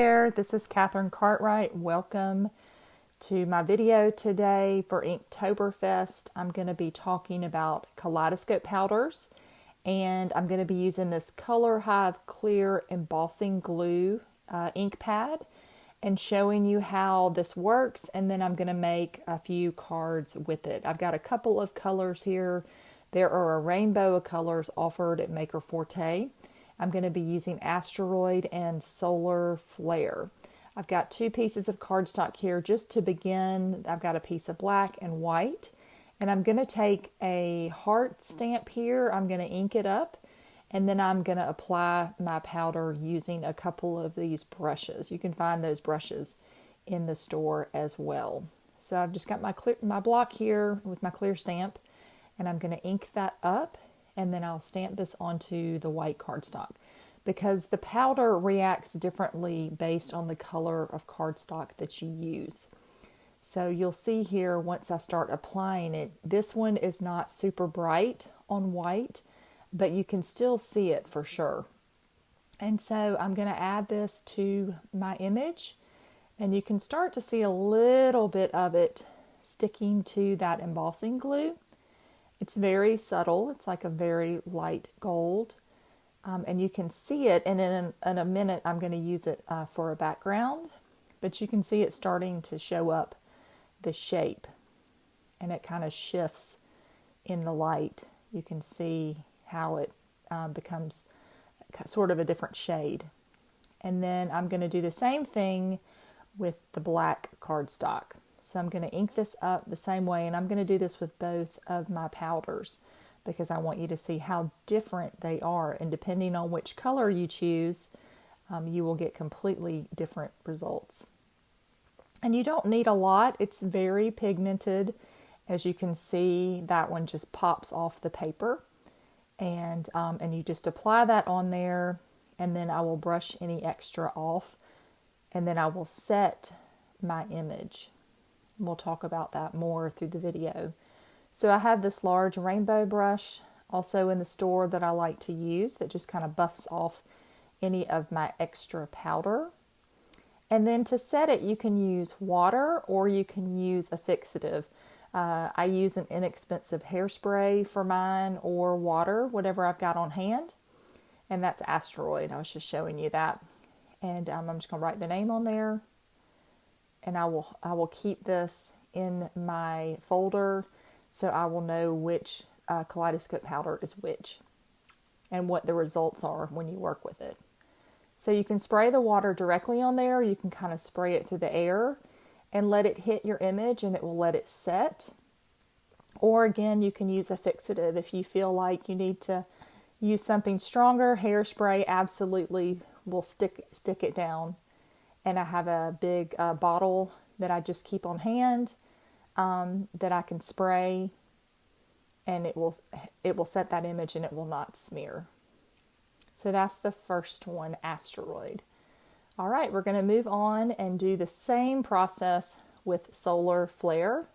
There, this is Katherine Cartwright. Welcome to my video today for INKtoberfest. I'm going to be talking about Kaleidoscope Powders, and I'm going to be using this Color Hive Clear Embossing Glue ink pad and showing you how this works, and then I'm going to make a few cards with it. I've got a couple of colors here. There are a rainbow of colors offered at Maker Forte. I'm going to be using Asteroid and Solar Flare. I've got two pieces of cardstock here just to begin. I've got a piece of black and white, and I'm going to take a heart stamp here. I'm going to ink it up, and then I'm going to apply my powder using a couple of these brushes. You can find those brushes in the store as well. So I've just got my block here with my clear stamp, and I'm going to ink that up, and then I'll stamp this onto the white cardstock because the powder reacts differently based on the color of cardstock that you use. So you'll see here once I start applying it, this one is not super bright on white, but you can still see it for sure. And so I'm going to add this to my image, and you can start to see a little bit of it sticking to that embossing glue. It's very subtle. It's like a very light gold. And you can see it, and in a minute I'm going to use it for a background. But you can see it starting to show up the shape, and it kind of shifts in the light. You can see how it becomes sort of a different shade. And then I'm going to do the same thing with the black cardstock. So I'm going to ink this up the same way, and I'm going to do this with both of my powders because I want you to see how different they are. And depending on which color you choose, you will get completely different results. And you don't need a lot. It's very pigmented. As you can see, that one just pops off the paper. And you just apply that on there, and then I will brush any extra off, and then I will set my image. We'll talk about that more through the video. So I have this large rainbow brush also in the store that I like to use that just kind of buffs off any of my extra powder. And then to set it, you can use water or you can use a fixative. I use an inexpensive hairspray for mine, or water, whatever I've got on hand. And that's Asteroid. I was just showing you that. And I'm just going to write the name on there. And I will keep this in my folder so I will know which Kaleidoscope powder is which and what the results are when you work with it. So you can spray the water directly on there. You can kind of spray it through the air and let it hit your image, and it will let it set. Or again, you can use a fixative if you feel like you need to use something stronger. Hairspray absolutely will stick it down. And I have a big bottle that I just keep on hand that I can spray, and it will set that image and it will not smear. So that's the first one, Asteroid. All right, we're going to move on and do the same process with Solar Flare.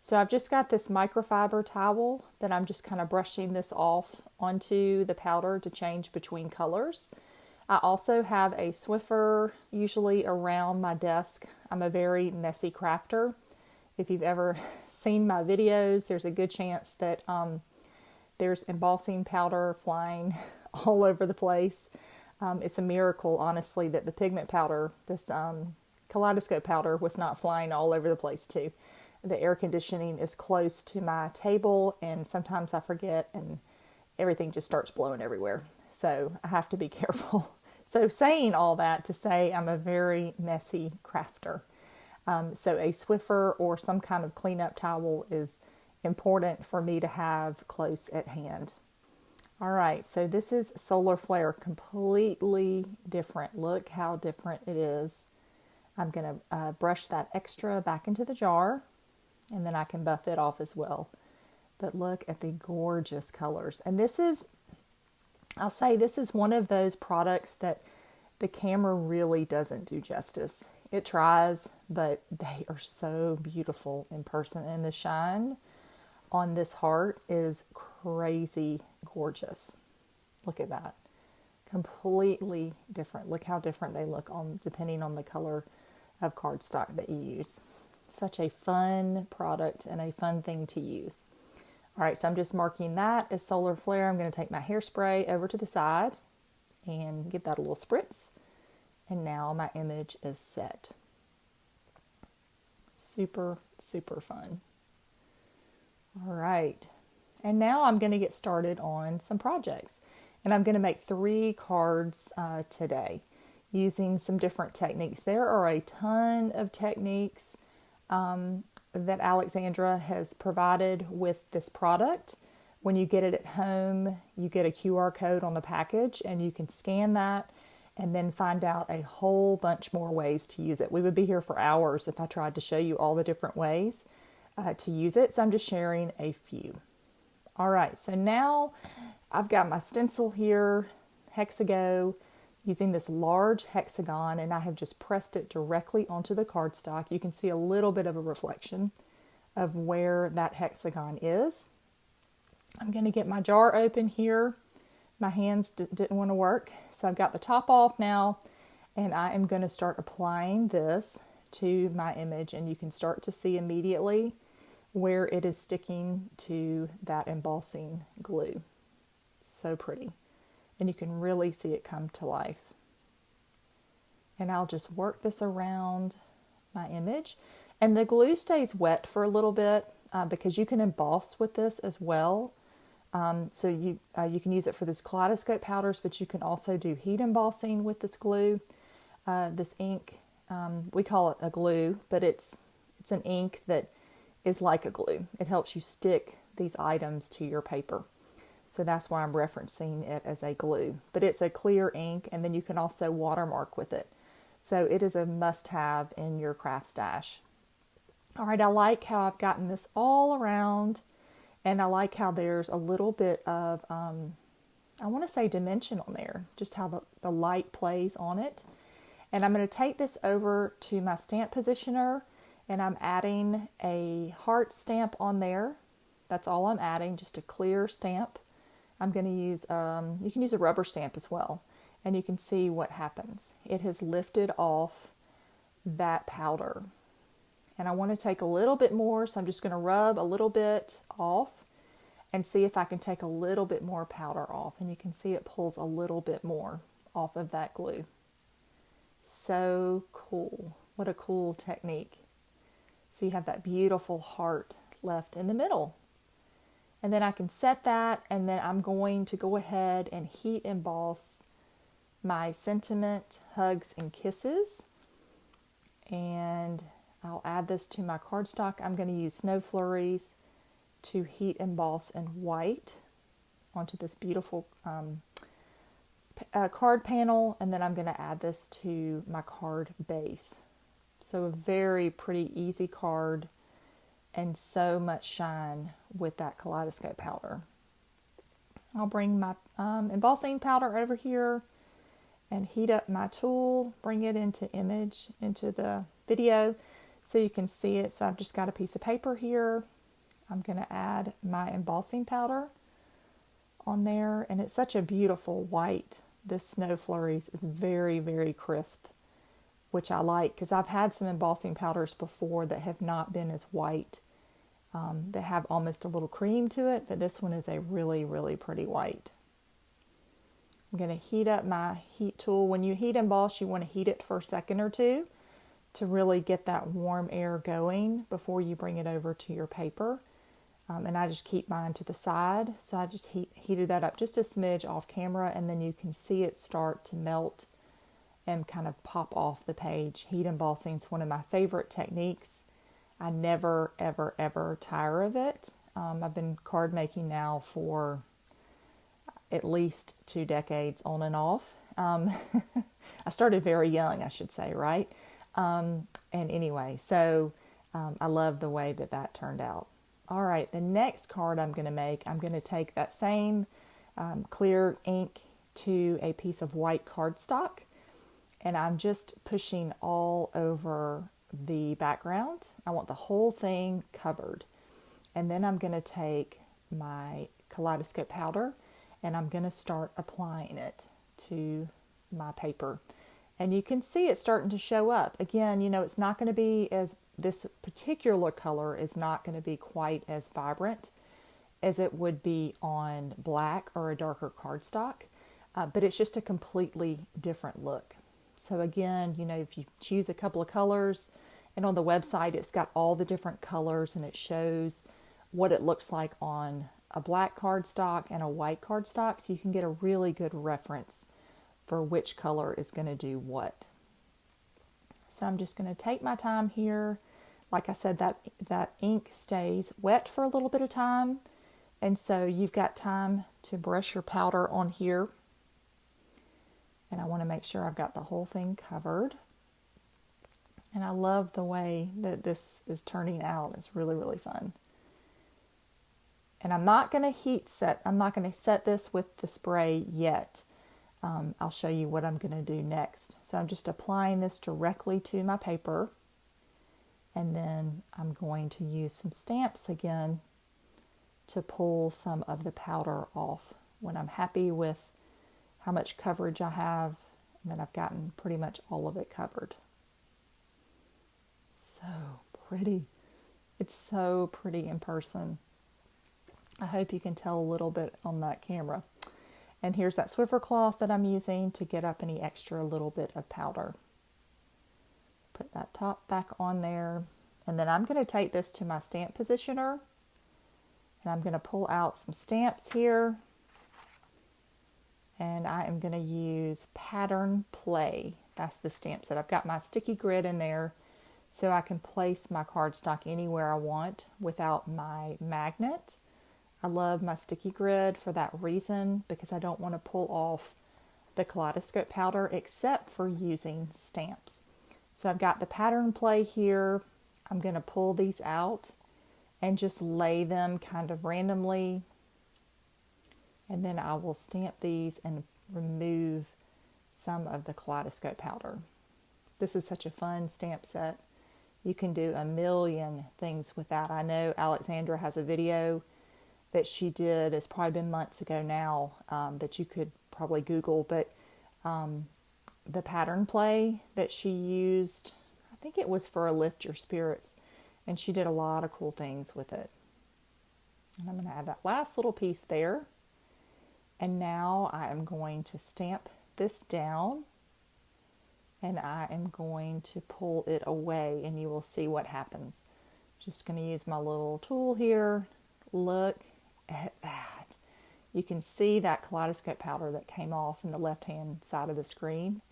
So I've just got this microfiber towel that I'm just kind of brushing this off onto the powder to change between colors. I also have a Swiffer usually around my desk. I'm a very messy crafter. If you've ever seen my videos, there's a good chance that there's embossing powder flying all over the place. It's a miracle, honestly, that the pigment powder, this Kaleidoscope powder, was not flying all over the place too. The air conditioning is close to my table, and sometimes I forget and everything just starts blowing everywhere. So I have to be careful. So saying all that to say I'm a very messy crafter. So a Swiffer or some kind of cleanup towel is important for me to have close at hand. All right, so this is Solar Flare, completely different. Look how different it is. I'm going to brush that extra back into the jar, and then I can buff it off as well. But look at the gorgeous colors. And this is, I'll say this is one of those products that the camera really doesn't do justice. It tries, but they are so beautiful in person. And the shine on this heart is crazy gorgeous. Look at that. Completely different. Look how different they look on depending on the color of cardstock that you use. Such a fun product and a fun thing to use. All right, so I'm just marking that as solar flare. I'm going to take my hairspray over to the side and give that a little spritz. And now my image is set. Super, super fun. All right, and now I'm going to get started on some projects. And I'm going to make 3 cards today using some different techniques. There are a ton of techniques that Alexandra has provided with this product. When you get it at home, you get a QR code on the package and you can scan that and then find out a whole bunch more ways to use it. We would be here for hours if I tried to show you all the different ways to use it. So I'm just sharing a few. All right, so now I've got my stencil here, Hex-a-go, using this large hexagon, and I have just pressed it directly onto the cardstock. You can see a little bit of a reflection of where that hexagon is. I'm going to get my jar open here. My hands didn't want to work, so I've got the top off now, and I am going to start applying this to my image, and you can start to see immediately where it is sticking to that embossing glue. So pretty. And you can really see it come to life. And I'll just work this around my image. And the glue stays wet for a little bit because you can emboss with this as well. So you can use it for this Kaleidoscope Powders, but you can also do heat embossing with this glue. This ink, we call it a glue, but it's an ink that is like a glue. It helps you stick these items to your paper. So that's why I'm referencing it as a glue. But it's a clear ink, and then you can also watermark with it. So it is a must-have in your craft stash. All right, I like how I've gotten this all around, and I like how there's a little bit of, I want to say dimension on there, just how the light plays on it. And I'm going to take this over to my stamp positioner, and I'm adding a heart stamp on there. That's all I'm adding, just a clear stamp. I'm going to use, you can use a rubber stamp as well, and you can see what happens. It has lifted off that powder. And I want to take a little bit more, so I'm just going to rub a little bit off and see if I can take a little bit more powder off. And you can see it pulls a little bit more off of that glue. So cool. What a cool technique. So you have that beautiful heart left in the middle. And then I can set that, and then I'm going to go ahead and heat emboss my sentiment, hugs, and kisses. And I'll add this to my cardstock. I'm going to use Snow Flurries to heat emboss in white onto this beautiful card panel, and then I'm going to add this to my card base. So a very pretty easy card, and so much shine with that Kaleidoscope powder. I'll bring my embossing powder over here and heat up my tool, bring it into the video so you can see it. So I've just got a piece of paper here. I'm going to add my embossing powder on there, and it's such a beautiful white. This Snow Flurries is very, very crisp, which I like because I've had some embossing powders before that have not been as white. That have almost a little cream to it, but this one is a really, really pretty white. I'm going to heat up my heat tool. When you heat emboss, you want to heat it for a second or two to really get that warm air going before you bring it over to your paper. And I just keep mine to the side. So I just heated that up just a smidge off camera, and then you can see it start to melt and kind of pop off the page. Heat embossing is one of my favorite techniques. I never, ever, ever tire of it. I've been card making now for at least 2 decades on and off. I started very young, I should say, right? And anyway, so I love the way that turned out. All right, the next card I'm going to make, I'm going to take that same clear ink to a piece of white cardstock, and I'm just pushing all over the background. I want the whole thing covered. And then I'm going to take my Kaleidoscope powder and I'm going to start applying it to my paper. And you can see it starting to show up. Again, you know, it's not going to be as, this particular color is not going to be quite as vibrant as it would be on black or a darker cardstock, but it's just a completely different look. So again, you know, if you choose a couple of colors, and on the website it's got all the different colors and it shows what it looks like on a black cardstock and a white cardstock, so you can get a really good reference for which color is going to do what. So I'm just going to take my time here. Like I said, that ink stays wet for a little bit of time, and so you've got time to brush your powder on here. And I want to make sure I've got the whole thing covered. And I love the way that this is turning out. It's really, really fun. And I'm not going to set this with the spray yet. I'll show you what I'm going to do next. So I'm just applying this directly to my paper. And then I'm going to use some stamps again to pull some of the powder off when I'm happy with how much coverage I have, and then I've gotten pretty much all of it covered. So pretty. It's so pretty in person. I hope you can tell a little bit on that camera. And here's that Swiffer cloth that I'm using to get up any extra little bit of powder. Put that top back on there. And then I'm going to take this to my stamp positioner. And I'm going to pull out some stamps here. And I am going to use Pattern Play. That's the stamp set. I've got my sticky grid in there so I can place my cardstock anywhere I want without my magnet. I love my sticky grid for that reason, because I don't want to pull off the Kaleidoscope powder except for using stamps. So I've got the Pattern Play here. I'm going to pull these out and just lay them kind of randomly. And then I will stamp these and remove some of the Kaleidoscope powder. This is such a fun stamp set. You can do a million things with that. I know Alexandra has a video that she did, it's probably been months ago now, that you could probably Google, but the Pattern Play that she used, I think it was for a Lift Your Spirits, and she did a lot of cool things with it. And I'm going to add that last little piece there. And now I am going to stamp this down, and I am going to pull it away, and you will see what happens. Just going to use my little tool here. Look at that. You can see that Kaleidoscope powder that came off in the left-hand side of the screen,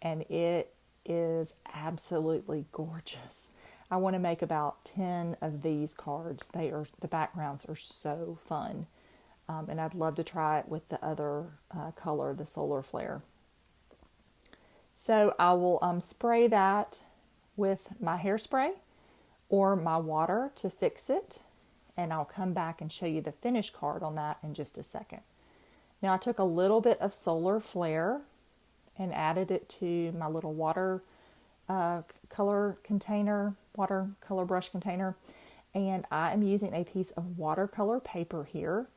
and it is absolutely gorgeous. I want to make about 10 of these cards. The backgrounds are so fun. And I'd love to try it with the other color, the Solar Flare. So I will spray that with my hairspray or my water to fix it. And I'll come back and show you the finished card on that in just a second. Now I took a little bit of Solar Flare and added it to my little watercolor brush container. And I am using a piece of watercolor paper here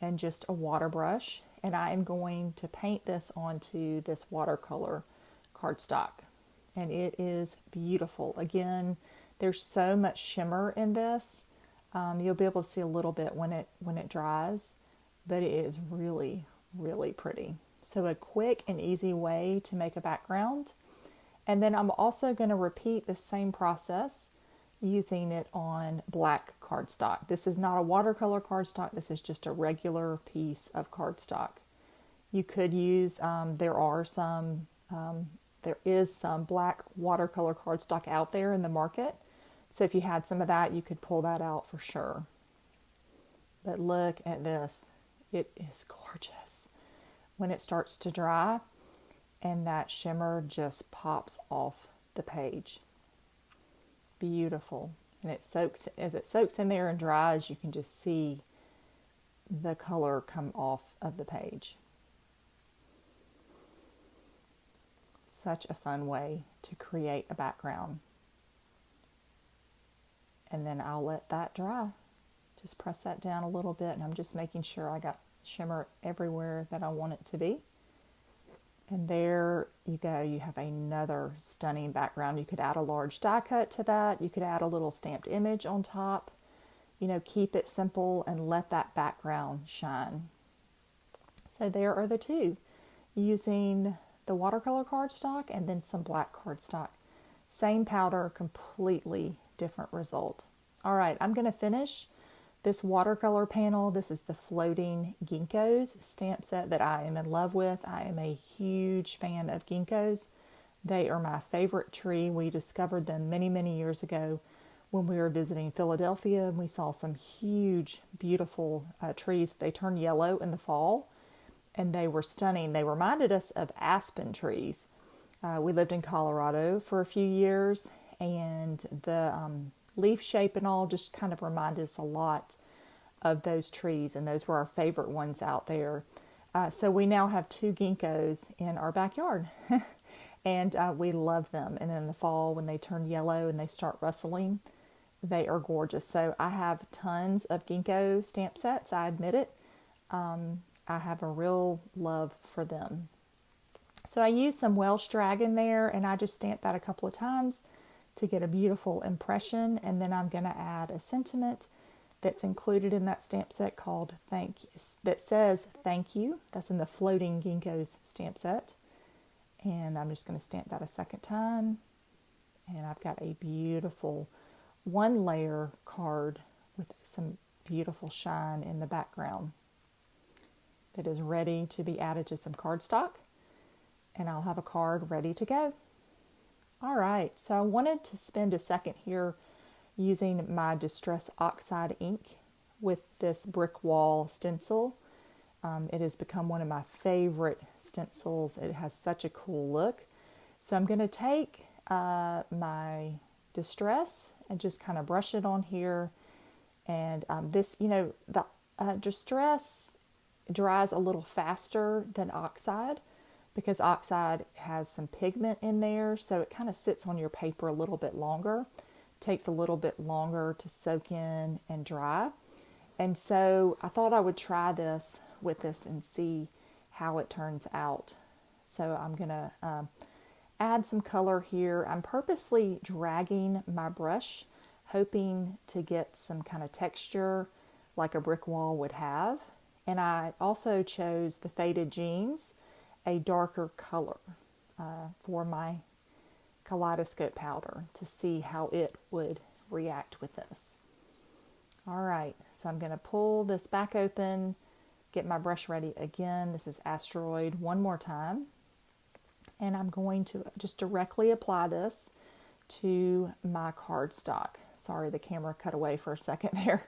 and just a water brush, and I am going to paint this onto this watercolor cardstock, and it is beautiful. Again, there's so much shimmer in this. You'll be able to see a little bit when it dries, but it is really, really pretty. So a quick and easy way to make a background. And then I'm also going to repeat the same process using it on black cardstock. This is not a watercolor cardstock. This is just a regular piece of cardstock. You could use, there is some black watercolor cardstock out there in the market. So if you had some of that, you could pull that out for sure. But look at this. It is gorgeous. When it starts to dry and that shimmer just pops off the page. Beautiful. And as it soaks in there and dries, you can just see the color come off of the page. Such a fun way to create a background. And then I'll let that dry. Just press that down a little bit, and I'm just making sure I got shimmer everywhere that I want it to be. And there you go, you have another stunning background. You could add a large die cut to that. You could add a little stamped image on top. You know, keep it simple and let that background shine. So there are the two, using the watercolor cardstock and then some black cardstock. Same powder, completely different result. All right, I'm going to finish this watercolor panel. This is the floating Gingkos stamp set that I am in love with. I am a huge fan of Gingkos. They are my favorite tree. We discovered them many, many years ago when we were visiting Philadelphia, and we saw some huge, beautiful trees. They turn yellow in the fall, and they were stunning. They reminded us of aspen trees. We lived in Colorado for a few years, and the leaf shape and all just kind of reminded us a lot of those trees, and those were our favorite ones out there. So we now have two Gingkos in our backyard, and we love them. And in the fall, when they turn yellow and they start rustling, they are gorgeous. So I have tons of Gingko stamp sets, I admit it. I have a real love for them. So I used some Welsh dragon there, and I just stamped that a couple of times to get a beautiful impression. And then I'm going to add a sentiment that's included in that stamp set called thank you, that says thank you. That's in the floating Gingkos stamp set. And I'm just going to stamp that a second time. And I've got a beautiful one layer card with some beautiful shine in the background that is ready to be added to some cardstock, and I'll have a card ready to go. All right, so I wanted to spend a second here using my Distress Oxide ink with this brick wall stencil. It has become one of my favorite stencils. It has such a cool look. So I'm going to take my Distress and just kind of brush it on here. And this, you know, the Distress dries a little faster than Oxide because Oxide has some pigment in there, so it kind of sits on your paper a little bit longer. Takes a little bit longer to soak in and dry. And so I thought I would try this with this and see how it turns out. So I'm going to add some color here. I'm purposely dragging my brush, hoping to get some kind of texture like a brick wall would have. And I also chose the Faded Jeans, a darker color for my Kaleidoscope powder to see how it would react with this. All right, so I'm going to pull this back open, get my brush ready again. This is Asteroid one more time. And I'm going to just directly apply this to my cardstock. Sorry, the camera cut away for a second there.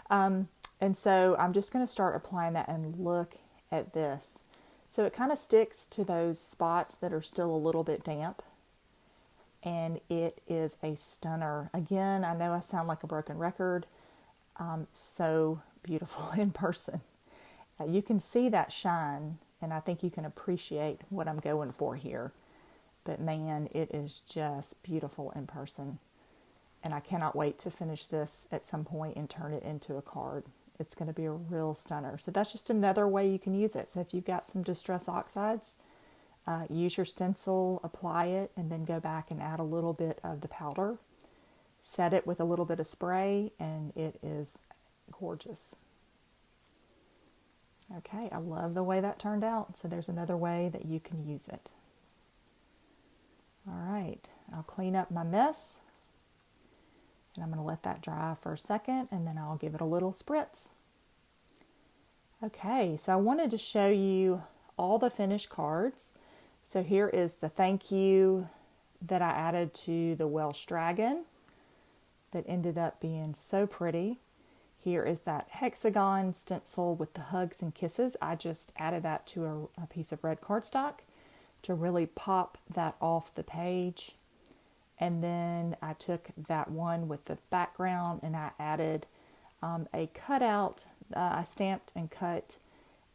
And so I'm just going to start applying that, and look at this. So it kind of sticks to those spots that are still a little bit damp. And it is a stunner. Again, I know I sound like a broken record. So beautiful in person. You can see that shine, and I think you can appreciate what I'm going for here. But man, it is just beautiful in person. And I cannot wait to finish this at some point and turn it into a card. It's going to be a real stunner. So that's just another way you can use it. So if you've got some Distress Oxides, use your stencil, apply it, and then go back and add a little bit of the powder. Set it with a little bit of spray, and it is gorgeous. Okay, I love the way that turned out. So there's another way that you can use it. All right, I'll clean up my mess. And I'm going to let that dry for a second, and then I'll give it a little spritz. Okay, so I wanted to show you all the finished cards. So here is the thank you that I added to the Welsh dragon that ended up being so pretty. Here is that hexagon stencil with the hugs and kisses. I just added that to a piece of red cardstock to really pop that off the page. And then I took that one with the background, and I added a cutout. I stamped and cut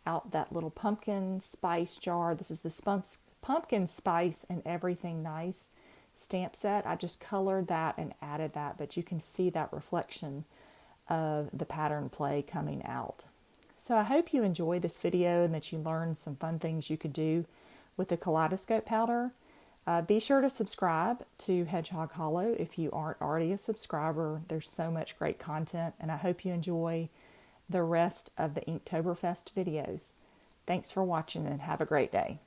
out that little pumpkin spice jar. This is the pumpkin spice and everything nice stamp set. I just colored that and added that, but you can see that reflection of the pattern play coming out. So I hope you enjoyed this video and that you learned some fun things you could do with the Kaleidoscope Powder. Be sure to subscribe to Hedgehog Hollow if you aren't already a subscriber. There's so much great content, and I hope you enjoy the rest of the Inktoberfest videos. Thanks for watching and have a great day.